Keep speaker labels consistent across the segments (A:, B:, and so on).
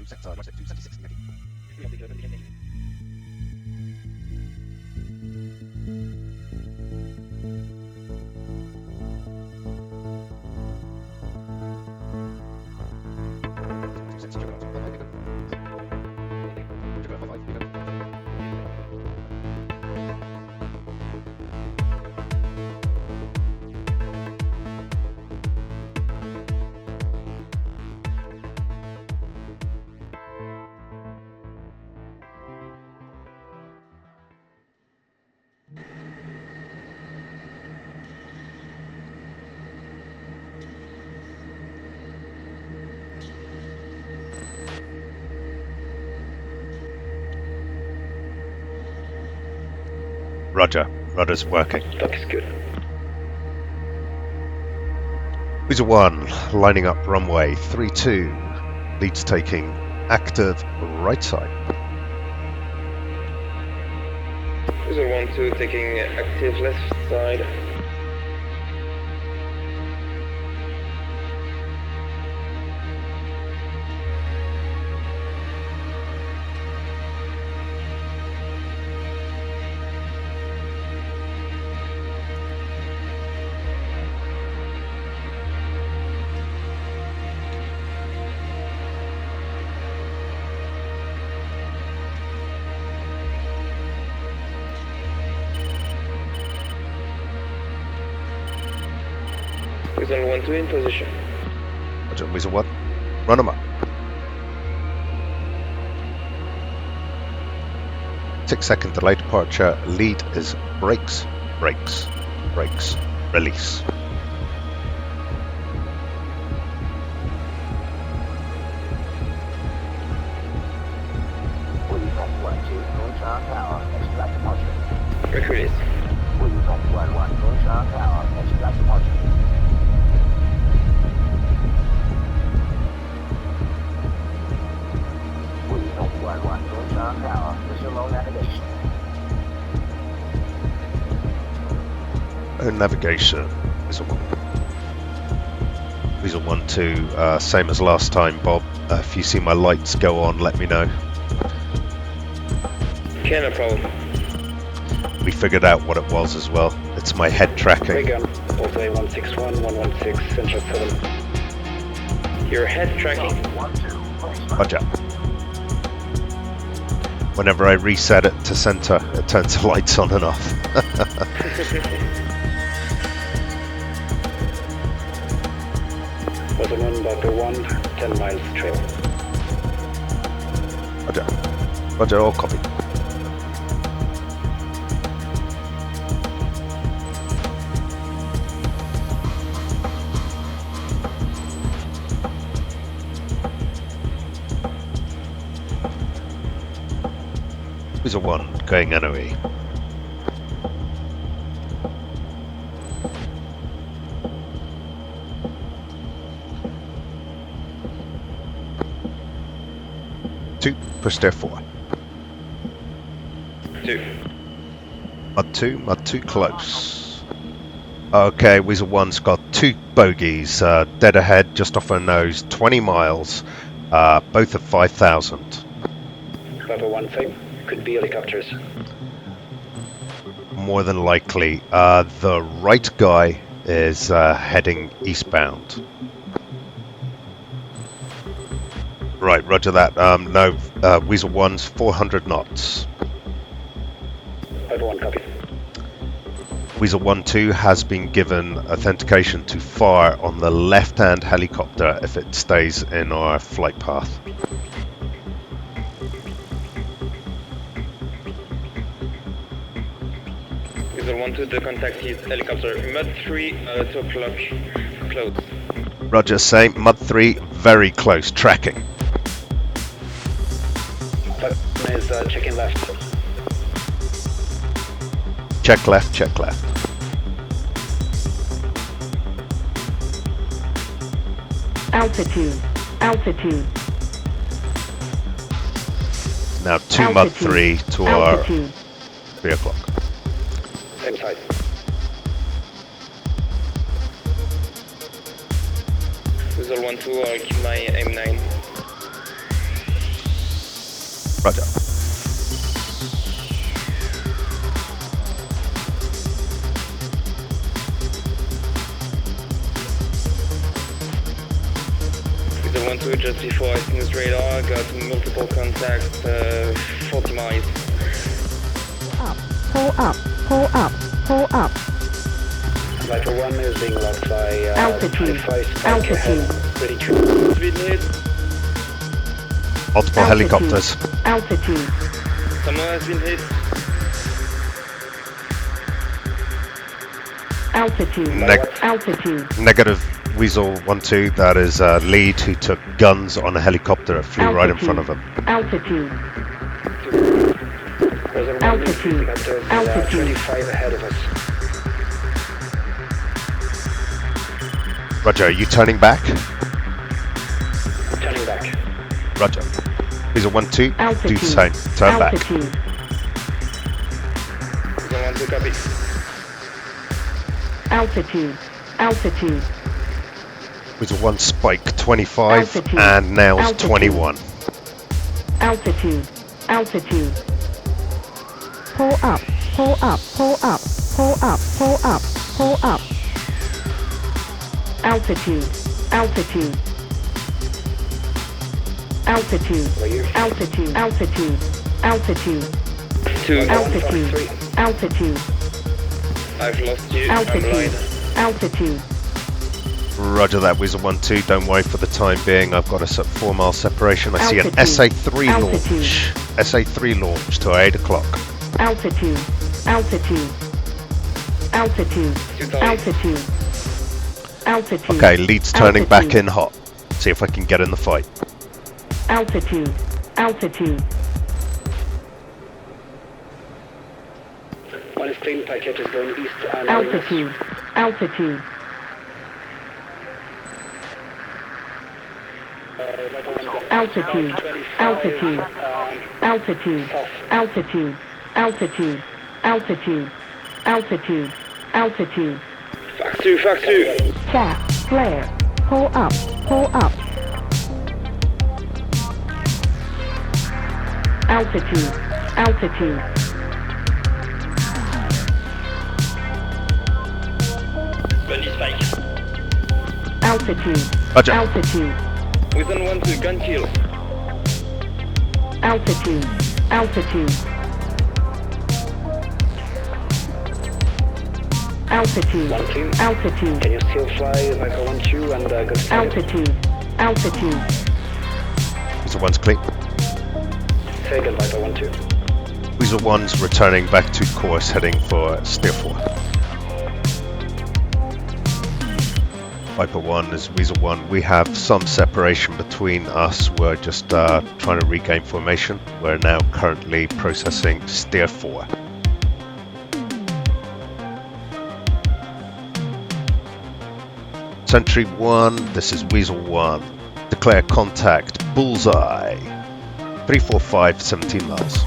A: sector, right sector 276 ready.
B: Roger. Rudder's working.
C: Looks good.
B: Weasel 1, lining up runway 32. Leads taking active right side.
C: Weasel 1-2 taking active left side. Weasel 1-2 in position.
B: Roger, Weasel 1. Run them up. 6-second delay departure. Lead is brakes, brakes, brakes, release.
C: Quick release.
B: Navigation. Weasel 1. Weasel 1-2, same as last time, Bob. If you see my lights go on, let me know.
C: Okay, no problem.
B: We figured out what it was as well. It's my head tracking.
D: Big gun, Volta 161, 116, Central 7.
C: Your head tracking.
B: Roger. Whenever I reset it to center, it turns the lights on and off.
D: Volta 1, Doctor 1, 10 miles trail.
B: Roger. Roger, all copy. Weasel 1, going NOE. Push there 4.
C: 2.
B: Mud 2 close. Okay, Weasel 1's got 2 bogeys, dead ahead, just off her nose, 20 miles, both at 5,000.
D: Volta 1 same, could be helicopters.
B: More than likely, the right guy is heading eastbound. Right, roger that. No, Weasel 1's 400 knots.
D: Volta 1 copy.
B: Weasel 1-2 has been given authentication to fire on the left-hand helicopter if it stays in our flight path.
C: Weasel 1-2 to contact his helicopter. Mud 3, 2 o'clock, close.
B: Roger, same. Mud 3, very close, tracking.
D: Volta 1 is checking left.
B: Check left, check left.
E: Altitude.
B: Now 2 Mud 3 to our 3 o'clock.
D: Same side.
C: Weasel 1-2, I'll keep my M9.
B: Roger.
C: The 1-2 just before I snooze radar, got multiple contacts, 40 miles.
E: Pull up, pull up, pull up.
D: Viper 1 is being locked by
E: Altitude.
D: Spike ahead. Ready to...
C: Speed limit,
B: Multiple helicopters.
E: Altitude.
C: someone has been hit.
E: Altitude. Altitude.
B: Negative Weasel 1-2. That is Lead who took guns on a helicopter that flew right in front of him.
E: Altitude.
D: There's a
E: Altitude. Altitude.
D: 25 ahead of us.
B: Roger, are you turning back?
D: Turning back.
B: Roger. Weasel 1-2. Do the
E: Altitude.
B: same. Turn back.
E: Altitude.
C: The 1-2 copy.
E: Altitude. Altitude.
B: Weasel 1 Spike 25
E: Altitude.
B: and Nails
E: Altitude.
B: 21.
E: Altitude. Altitude. Pull up, pull up, pull up, pull up, pull up, pull up. Altitude. Altitude. Altitude. Altitude. Altitude. Altitude.
C: 2,
E: Altitude. Altitude.
C: I've lost you, I'm
E: Altitude.
C: blind.
E: Altitude.
B: Roger that, Weasel 1-2. Don't worry for the time being. I've got us at 4 mile separation. I see an
E: Altitude.
B: SA-3
E: Altitude.
B: launch. SA-3 launch to 8 o'clock.
E: Altitude. Altitude. Altitude.
C: 2000.
E: Altitude. Altitude.
B: Okay, Lead's turning back
E: Altitude.
B: in hot. See if I can get in the fight.
E: Altitude. Altitude.
D: One is clean, packet is going east and
E: Altitude. Altitude. Altitude. Altitude. Altitude. Altitude. Altitude. Altitude. Altitude. Altitude.
C: Fact 2.
E: Chat. Flare. Pull up. Pull up. Altitude. Altitude.
C: Bunny spike.
E: Altitude.
B: Roger.
E: Altitude.
C: Within 1-2, gun kill.
E: Altitude. Altitude. Altitude.
D: One clean.
E: Altitude.
D: Can you still fly Viper 1-2 and go to
E: Altitude. Altitude.
B: Weasel 1's clean.
D: Second Viper 1-2.
B: Weasel 1's returning back to course, heading for Steer 4. Viper 1 is Weasel 1. We have some separation between us. We're just trying to regain formation. We're now currently processing Steer 4. Sentry 1, this is Weasel 1. Declare contact, bullseye. 345, 17 miles.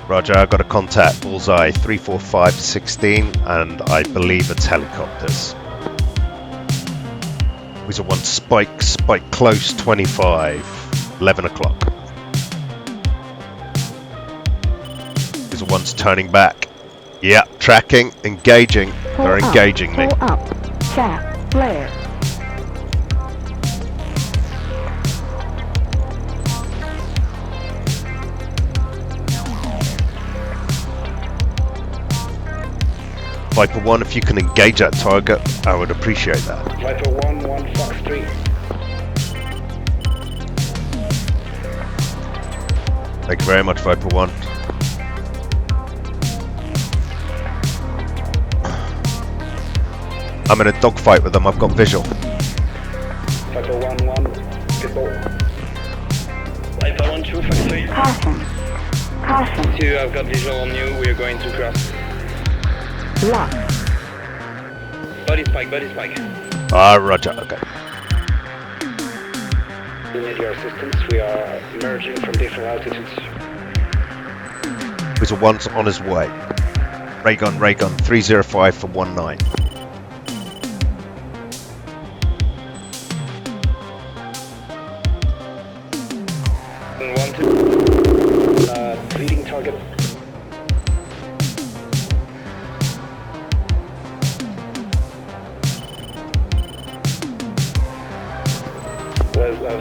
B: Roger, I got a contact, bullseye 345, 16, and I believe it's helicopters. Weasel 1 Spike, Spike close 25, 11 o'clock. Weasel 1's turning back. Yeah, tracking, engaging.
E: Pull
B: They're
E: up.
B: engaging me.
E: Pull up. Chat. Flare.
B: Viper 1, if you can engage that target, I would appreciate that.
D: Viper 1-1 Fox 3.
B: Thank you very much, Viper 1. I'm in a dogfight with them, I've got visual.
D: Viper 1-1. Pitbull.
C: Viper 1-2, Fact 3.
E: Caution. Caution.
C: 2, I've got visual on you, we are going to cross.
E: Lock.
C: Body spike.
B: Roger, okay.
D: We need your assistance. We are emerging from different altitudes.
B: Weasel 1's on his way. Ray gun, 305 for 19.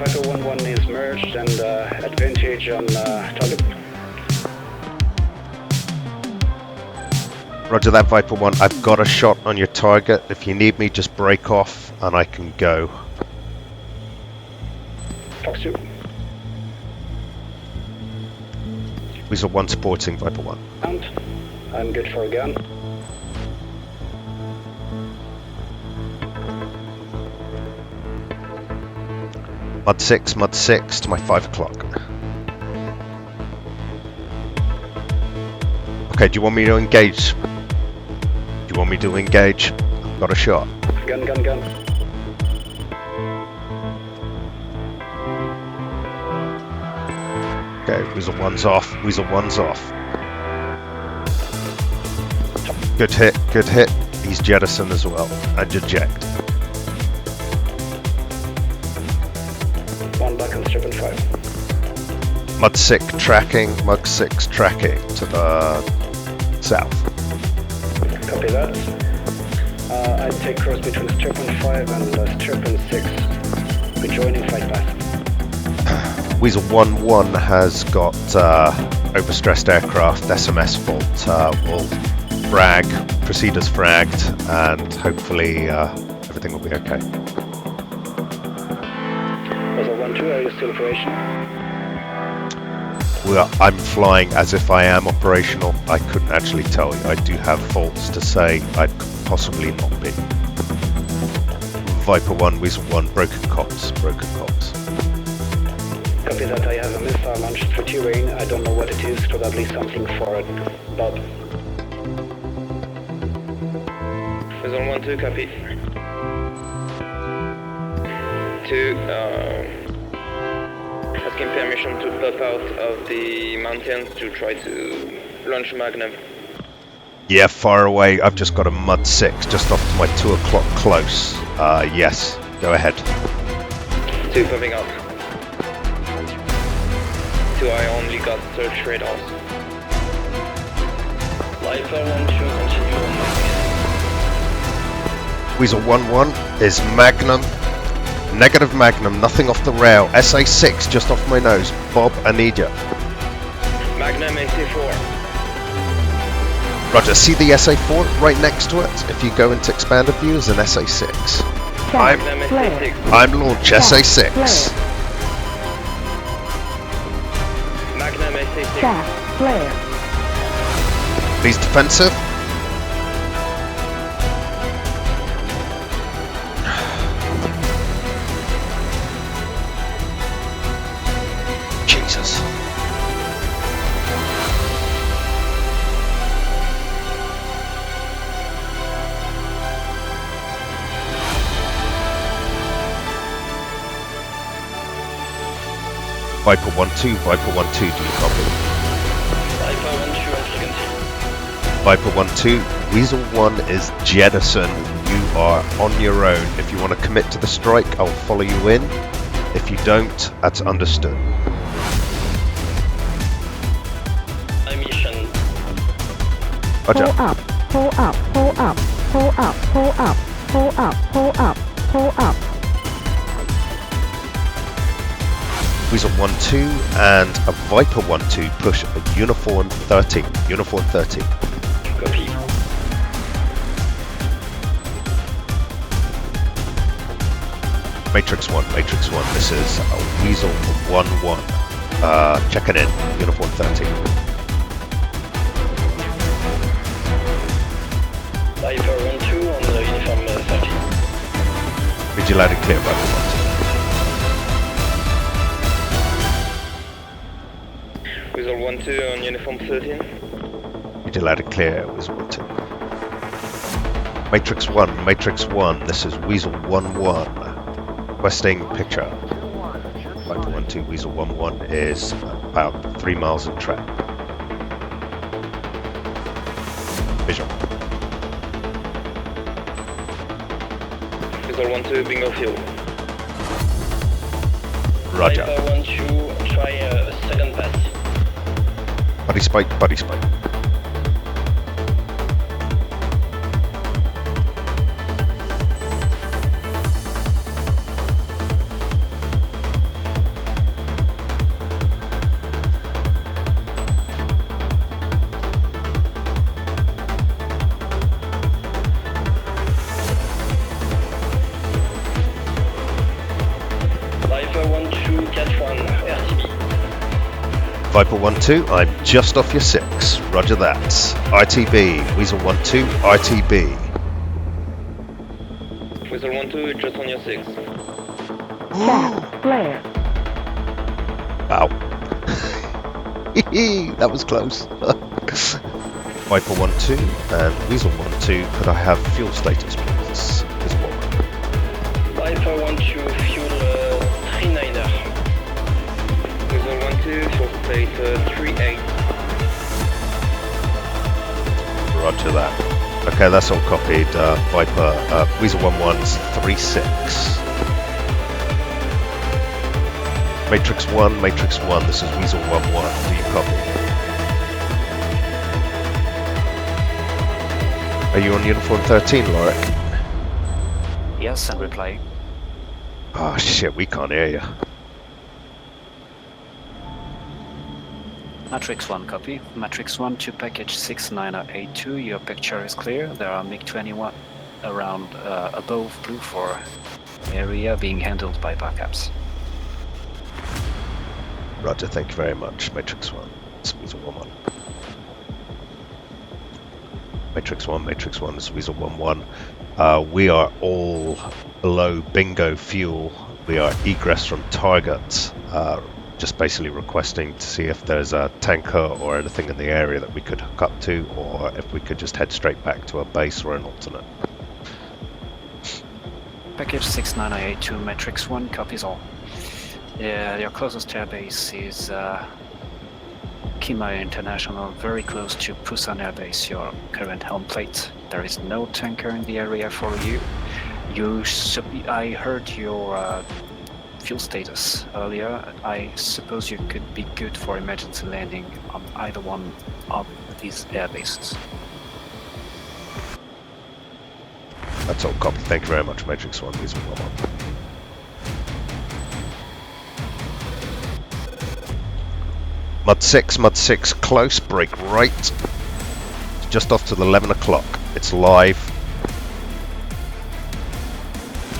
D: Viper 1-1 is merged and advantage on target.
B: Roger that, Viper 1. I've got a shot on your target. If you need me, just break off and I can go.
D: Fox 2.
B: Weasel 1 supporting Viper 1.
D: And I'm good for a gun.
B: Mud 6 to my 5 o'clock. Okay, do you want me to engage? Do you want me to engage? I've got a shot.
D: Gun.
B: Okay, Weasel 1's off. Weasel 1's off. Good hit. He's jettison as well. And eject.
D: One back on strip and 5.
B: Mud 6 tracking to the south.
D: Copy that. I take cross between strip and 5 and strip and 6. Rejoining flight path.
B: Weasel 1-1 has got overstressed aircraft, SMS fault. We'll proceed as fragged, and hopefully everything will be okay.
D: Weasel 1-2, are you still operational?
B: Well, I'm flying as if I am operational. I couldn't actually tell you. I do have faults to say I could possibly not be. Viper 1, Weasel 1, broken comms.
D: Copy that. I have a missile launched through terrain. I don't know what it is. Probably something for a Bob.
C: Weasel 1-2, copy. 2, asking permission to pop out of the mountains to try to launch Magnum.
B: Yeah, far away. I've just got a Mud 6 just off to my 2 o'clock close. Yes, go ahead.
C: 2 popping out. 2, I only got search radars. Viper 1-2, continue on
B: Weasel 1-1 is Magnum. Negative Magnum, nothing off the rail. SA6 just off my nose. Bob, I need you.
C: Magnum AC4.
B: Roger, see the SA4 right next to it? If you go into expanded view, is an SA6.
C: Magnum AC6.
B: I'm launch SA6.
C: Magnum AC6.
E: Flare.
B: He's defensive. Jesus. Viper 1-2, Viper 1-2, do you copy?
C: Viper 1-2,
B: Viper 1-2, Weasel 1 is jettison. You are on your own. If you want to commit to the strike, I'll follow you in. If you don't, that's understood.
C: Mission.
B: Roger.
E: Pull up.
B: Weasel 1-2 and a Viper 1-2 push a Uniform 13. Uniform 13.
C: Copy.
B: Matrix 1, this is a Weasel 1-1. Checking in, Uniform 13.
C: Viper 1-2 on the Uniform 13.
B: Read you loud and clear, Viper 1-2.
C: Weasel 1-2 on Uniform 13.
B: Read you loud and clear, Weasel 1-2. Matrix 1, this is Weasel 1-1. Requesting picture. Viper 1-2, Weasel 1-1 is about 3 miles in track. Visual.
C: Weasel 1-2, bingo fuel.
B: Roger.
C: Viper 1-2, try a second pass.
B: Buddy spike. Viper 1-2, I'm just off your 6. Roger that. ITB, Weasel 1-2, ITB.
C: Weasel 1-2, just on your 6.
E: Jack, lair.
B: Wow. That was close. Viper 1-2 and Weasel 1-2, could I have fuel status please? Weasel 1-1.
C: Viper 1-2, fuel 39er. Weasel 1-2, fuel state 38.
B: Roger that. Okay, that's all copied. Viper, Weasel 1-1's 36. Matrix 1, Matrix 1, this is Weasel 1-1. Do you copy? Are you on uniform 13, Lorik?
F: Yes, I'm replying.
B: Oh shit, we can't hear you.
F: Matrix 1 copy. Matrix 1 to package 69A2, your picture is clear. There are MiG-21 around above Blue 4 area being handled by backups.
B: Roger, thank you very much. Matrix 1, it's Weasel 1-1. Matrix 1, Matrix 1, it's Weasel 1-1. We are all below bingo fuel. We are egress from target. Just basically requesting to see if there's a tanker or anything in the area that we could hook up to, or if we could just head straight back to a base or an alternate.
F: Package 69A2, Matrix 1 copies all. Your closest airbase is Kima International, very close to Busan Airbase, your current home plate. There is no tanker in the area for you. I heard your fuel status earlier. I suppose you could be good for emergency landing on either one of these airbases.
B: That's all copy. Thank you very much, Matrix 1, Weasel 1-1. Mud 6, close, break right. Just off to the 11 o'clock. It's live.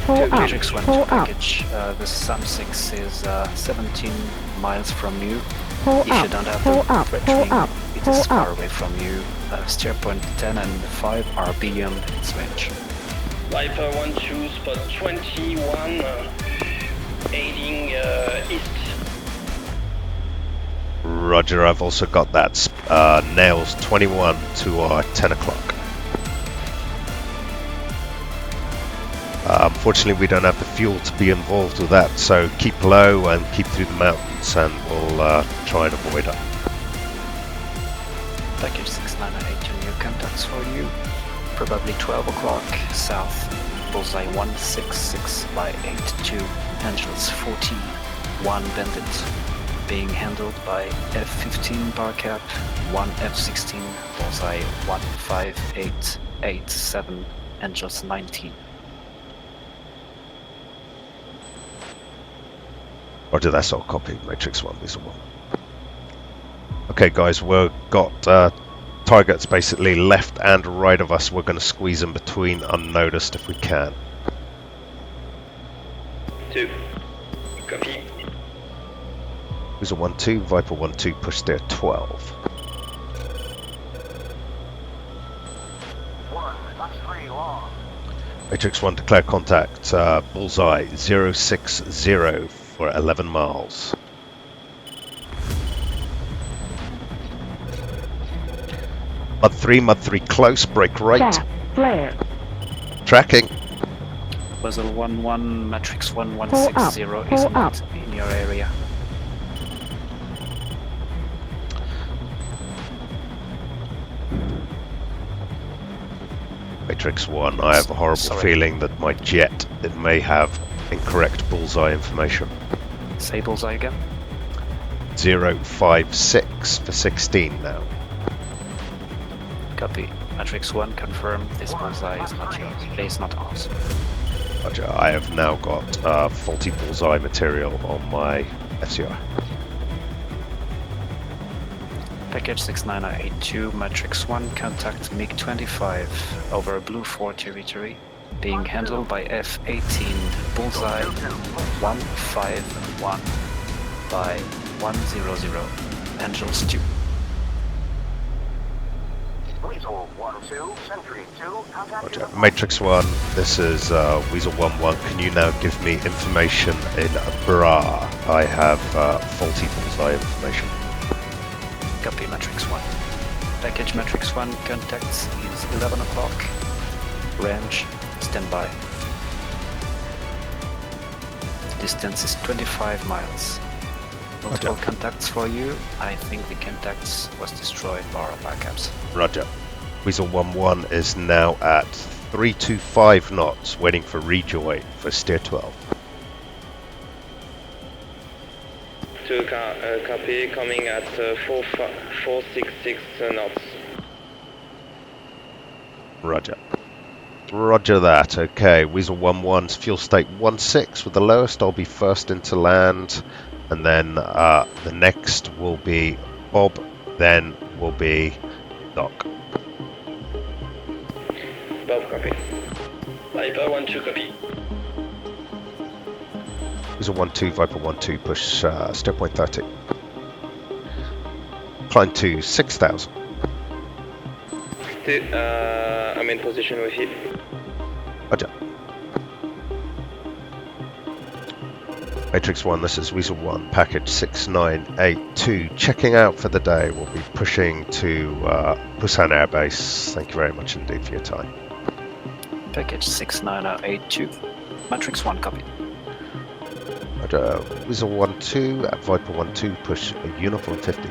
E: Pull up,
F: Matrix 1
E: pull
F: to
E: up,
F: package. The SAM 6 is 17 miles from you.
E: pull
F: If you
E: up,
F: don't have
E: pull
F: the
E: up,
F: red
E: pull
F: ring,
E: up,
F: it
E: pull
F: is far
E: up.
F: away from you. Steer point 10 and 5 are beyond its range.
C: Viper 1-2, spot 21, heading east.
B: Roger, I've also got that. Nails 21 to our 10 o'clock. Unfortunately, we don't have the fuel to be involved with that, so keep low and keep through the mountains, and we'll try and avoid it.
F: Package 6988, new contacts for you. Probably 12 o'clock south, bullseye 166 by 82, Angels 41 Bandit, being handled by F-15 Barcap, 1 F-16, bullseye 15887, Angels 19.
B: Roger, that's all copied. Matrix 1, Weasel 1. Okay, guys, we've got targets basically left and right of us. We're going to squeeze in between unnoticed if we can.
C: 2. Copy.
B: Weasel 1-2, Viper 1-2, push there 12.
A: 1, that's 3 long.
B: Matrix 1, declare contact. Bullseye 060 for 11 miles. Mud 3, close, break right.
E: Jack, flare.
B: Tracking.
F: Weasel 1-1, Matrix 1
E: Pull up,
F: 160 is
E: pull
F: not
E: up.
F: in your area.
B: Matrix 1, I have a horrible
F: Sorry.
B: feeling that my jet, it may have incorrect bullseye information.
F: Say bullseye again.
B: 056 for 16 now.
F: Copy. Matrix 1, confirm this bullseye is not yours. It is not ours.
B: Roger, I have now got faulty bullseye material on my FCR.
F: Package 6982, Matrix 1, contact MiG-25 over Blue 4 territory, being handled by F-18, bullseye 151 by 100. Angels 2.
G: Weasel 1-2, Sentry 2, contact.
B: Roger. Matrix 1, this is Weasel 1-1. Can you now give me information in Bra? I have faulty bullseye information.
F: Copy Matrix 1. Package Matrix 1 contacts is 11 o'clock. Range, standby. Distance is 25 miles. Multiple contacts for you. I think the contacts was destroyed by our backups.
B: Roger. Weasel 1-1 is now at 325 knots, waiting for rejoin for steer 12.
C: 2 copy, coming at 466 knots.
B: Roger. Roger that. Okay, Weasel 1-1's fuel state 1.6 with the lowest. I'll be first into land, and then the next will be Bob, then will be Doc.
C: Bob, copy. Viper 1-2, copy.
B: Weasel 1-2, Viper 1-2, push steer point 30. Climb to 6,000.
C: I'm in position with you.
B: Roger. Matrix 1, this is Weasel 1, package 6982, checking out for the day. We'll be pushing to Busan Air Base. Thank you very much indeed for your time.
F: Package 6982. Matrix 1 copy.
B: Roger. Weasel 1-2, at Viper 1-2, push Uniform 50.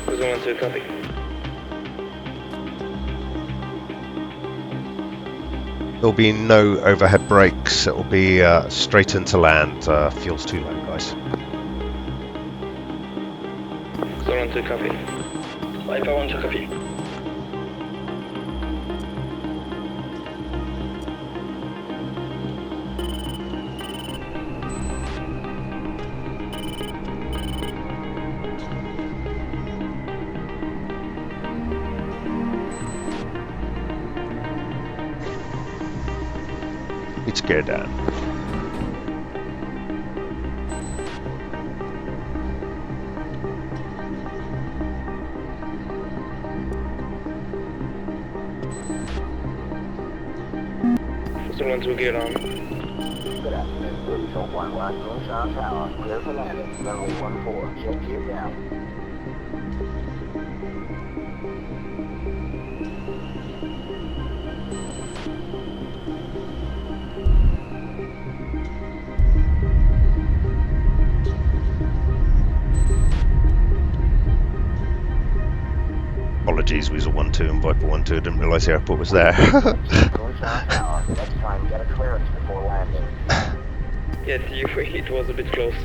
C: Weasel 1-2, copy.
B: There'll be no overhead brakes. It'll be straight into land. Fuel's too low, guys.
C: Weasel 1-2, copy. Viper 1-2, copy.
B: It's gear down.
C: Weasel 1-2, gear down.
G: Good afternoon, Weasel 1-1, Moonshine Tower, clear for landing, runway 14, check gear down.
B: Apologies, Weasel 1-2 and Viper 1-2. I didn't realise the airport was there.
G: Moonshine Tower, next time get a clearance before landing.
C: Yeah, it was a bit close.